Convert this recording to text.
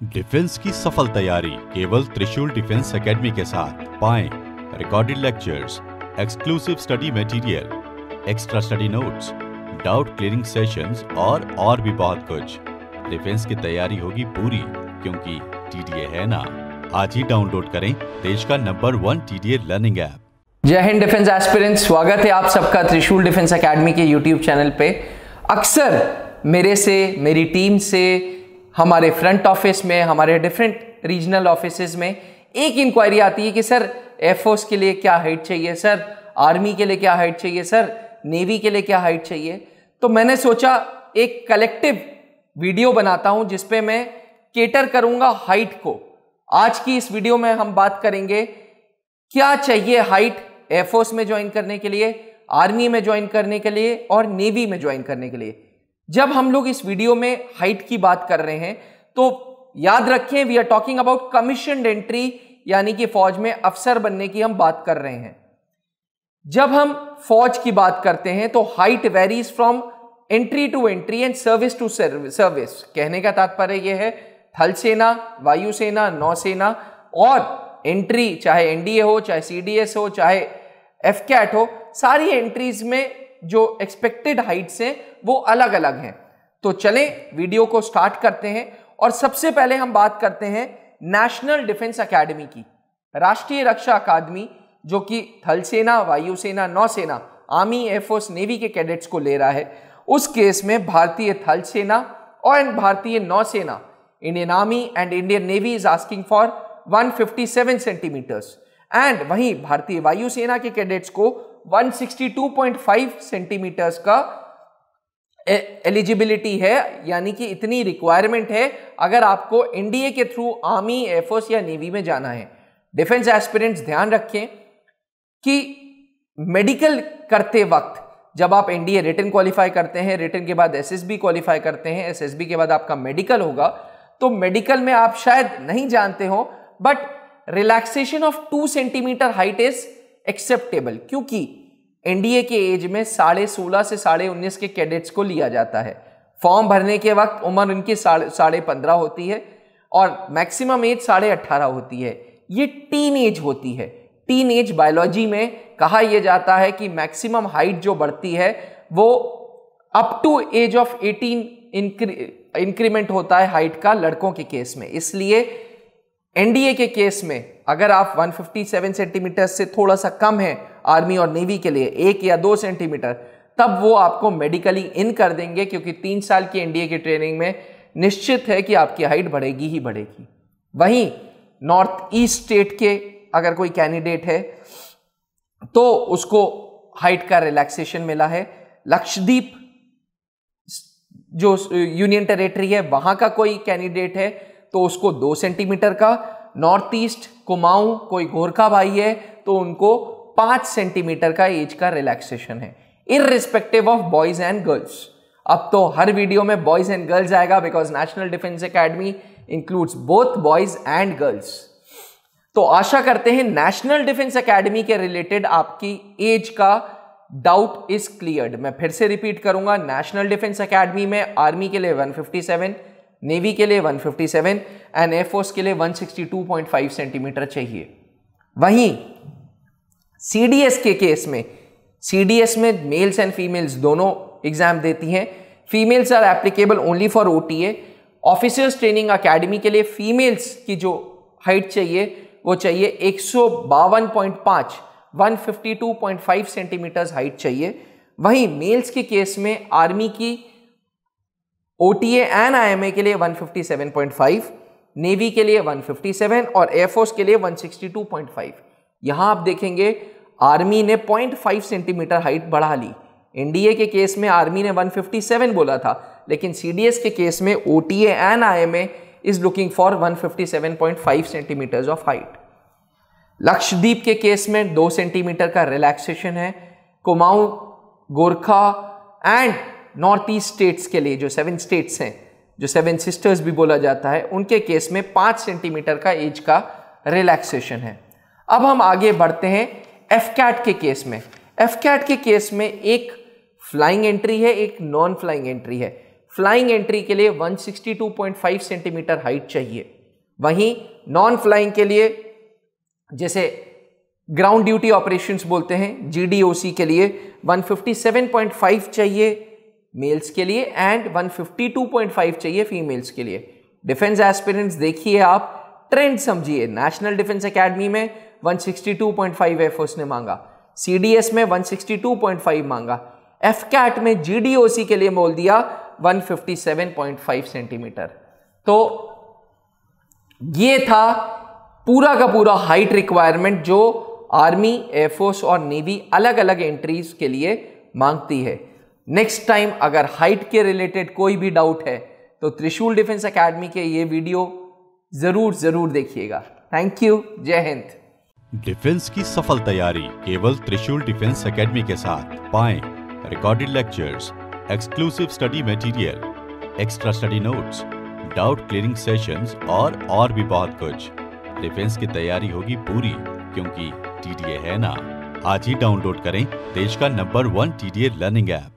Defence की सफल तैयारी केवल त्रिशूल डिफेंस एकेडमी के साथ पाएं recorded lectures, exclusive study material, extra study notes, doubt clearing sessions और भी बहुत कुछ। डिफेंस की तैयारी होगी पूरी क्योंकि टीडीए है ना। आज ही डाउनलोड करें देश का नंबर 1 टीडीए लर्निंग ऐप। जय हिंद डिफेंस एस्पिरेंट्स, स्वागत है आप सबका त्रिशूल डिफेंस एकेडमी के यूट्यूब चैनल पे। अक्सर मेरे से, मेरी टीम से, हमारे फ्रंट ऑफिस में, हमारे डिफरेंट रीजनल ऑफिसेज में एक इंक्वायरी आती है कि सर एयरफोर्स के लिए क्या हाइट चाहिए, सर आर्मी के लिए क्या हाइट चाहिए, सर नेवी के लिए क्या हाइट चाहिए। तो मैंने सोचा एक कलेक्टिव वीडियो बनाता हूं जिसपे मैं केटर करूंगा हाइट को। आज की इस वीडियो में हम बात करेंगे क्या चाहिए हाइट एयरफोर्स में ज्वाइन करने के लिए, आर्मी में ज्वाइन करने के लिए और नेवी में ज्वाइन करने के लिए। जब हम लोग इस वीडियो में हाइट की बात कर रहे हैं तो याद रखें we are talking about commissioned entry, यानी कि फौज में अफसर बनने की हम बात कर रहे हैं। जब हम फौज की बात करते हैं तो height varies from entry to entry and service to service. कहने का तात्पर्य यह है थल सेना, वायुसेना, नौसेना और एंट्री चाहे एनडीए हो, चाहे सीडीएस हो, चाहे एफकैट हो, सारी एंट्रीज में जो एक्सपेक्टेड हाइट्स हैं वो अलग अलग हैं। तो चलें वीडियो को स्टार्ट करते हैं और सबसे पहले हम बात करते हैं नेशनल डिफेंस एकेडमी की। राष्ट्रीय रक्षा अकादमी जो कि थल सेना, वायुसेना, नौसेना, आर्मी, एयरफोर्स, नेवी के कैडेट्स को ले रहा है। उस केस में भारतीय थल सेना और भारतीय नौसेना, Indian Army and Indian Navy is asking for 157 centimetres एंड वहीं भारतीय वायुसेना के कैडेट्स को 162.5 सेंटीमीटर्स का एलिजिबिलिटी है, यानी कि इतनी रिक्वायरमेंट है अगर आपको एनडीए के थ्रू आर्मी, एयरफोर्स या नेवी में जाना है। डिफेंस एस्पिरेंट्स ध्यान रखें कि मेडिकल करते वक्त जब आप एनडीए रिटन क्वालिफाई करते हैं, रिटन के बाद एसएसबी क्वालिफाई करते हैं, एसएसबी के बाद आपका मेडिकल होगा, तो मेडिकल में आप शायद नहीं जानते हो but relaxation of 2 centimetre height is acceptable, क्योंकि एनडीए के एज में 16.5 से 19.5 के कैडेट्स को लिया जाता है। फॉर्म भरने के वक्त उम्र उनकी 15.5 होती है और मैक्सिमम एज 18.5 होती है। ये टीन एज होती है। टीन एज बायोलॉजी में कहा यह जाता है कि मैक्सिमम हाइट जो बढ़ती है वो up to age of 18 increment होता है हाइट का लड़कों के केस में। इसलिए एनडीए के केस में अगर आप 157 सेंटीमीटर से थोड़ा सा कम है आर्मी और नेवी के लिए 1 या 2 सेंटीमीटर, तब वो आपको मेडिकली इन कर देंगे, क्योंकि 3 साल की एनडीए की ट्रेनिंग में निश्चित है कि आपकी हाइट बढ़ेगी ही बढ़ेगी। वहीं नॉर्थ ईस्ट स्टेट के अगर कोई कैंडिडेट है तो उसको हाइट का रिलैक्सेशन मिला है। लक्षद्वीप जो यूनियन टेरिटरी है वहां का कोई कैंडिडेट है तो उसको 2 सेंटीमीटर का। नॉर्थ ईस्ट कुमाऊं कोई गोरखा भाई है तो उनको 5 सेंटीमीटर का एज का रिलैक्सेशन है, irrespective of boys and girls. अब तो हर वीडियो में बॉयज एंड गर्ल्स आएगा because national defence academy includes both boys and girls. तो आशा करते हैं नेशनल डिफेंस एकेडमी के रिलेटेड आपकी एज का डाउट इज क्लियर्ड। मैं फिर से रिपीट करूंगा, नेशनल डिफेंस एकेडमी में आर्मी के लिए 157, नेवी के लिए 157 एंड एयरफोर्स के लिए 162.5 सेंटीमीटर चाहिए। वहीं सीडीएस के केस में, सीडीएस में मेल्स एंड फीमेल्स दोनों एग्जाम देती हैं। Females are applicable only for OTA. Officers training academy के लिए फीमेल्स की जो हाइट चाहिए वो चाहिए 152.5 152.5 सेंटीमीटर हाइट चाहिए। वहीं मेल्स के केस में आर्मी की ओटीए एंड आईएमए के लिए 157.5, नेवी के लिए 157 और एयरफोर्स के लिए 162.5। यहां आप देखेंगे आर्मी ने 0.5 सेंटीमीटर हाइट बढ़ा ली। एनडीए के केस में आर्मी ने 157 बोला था, लेकिन सीडीएस के केस में OTA and IMA is looking for 157.5 centimetres of height. Lakshadweep के केस में 2 सेंटीमीटर का रिलैक्सेशन है। Kumaon, Gorkha and North East states के लिए जो 7 स्टेट्स हैं, जो 7 सिस्टर्स भी बोला जाता है, उनके केस में 5 सेंटीमीटर का एज का रिलैक्सेशन है। अब हम आगे बढ़ते हैं एफकैट के केस में। एफकैट के केस में एक फ्लाइंग एंट्री है, एक नॉन फ्लाइंग एंट्री है। फ्लाइंग एंट्री के लिए 162.5 सेंटीमीटर हाइट चाहिए। वहीं नॉन फ्लाइंग के लिए, जैसे ग्राउंड ड्यूटी ऑपरेशंस बोलते हैं, GDOC के लिए 157.5 चाहिए मेल्स के लिए एंड 152.5 चाहिए फीमेल्स के लिए। डिफेंस एस्पिरेंट्स देखिए, आप ट्रेंड समझिए। नेशनल डिफेंस एकेडमी में 162.5 एयरफोर्स ने मांगा, CDS में 162.5 मांगा, FCAT में GDOC के लिए बोल दिया 157.5 सेंटीमीटर। तो ये था पूरा का पूरा हाइट रिक्वायरमेंट जो आर्मी, एयरफोर्स और नेवी अलग अलग एंट्रीज के लिए मांगती है। नेक्स्ट टाइम अगर हाइट के रिलेटेड कोई भी डाउट है तो त्रिशूल डिफेंस एकेडमी के ये वीडियो जरूर देखिएगा। थैंक यू, जय हिंद। डिफेंस की सफल तैयारी केवल त्रिशूल डिफेंस एकेडमी के साथ। पाएं recorded lectures, exclusive study material, extra study notes, doubt clearing sessions और भी बहुत कुछ। डिफेंस की तैयारी होगी पूरी, क्योंकि TDA है ना। आज ही डाउनलोड करें देश का नंबर 1 TDA लर्निंग ऐप।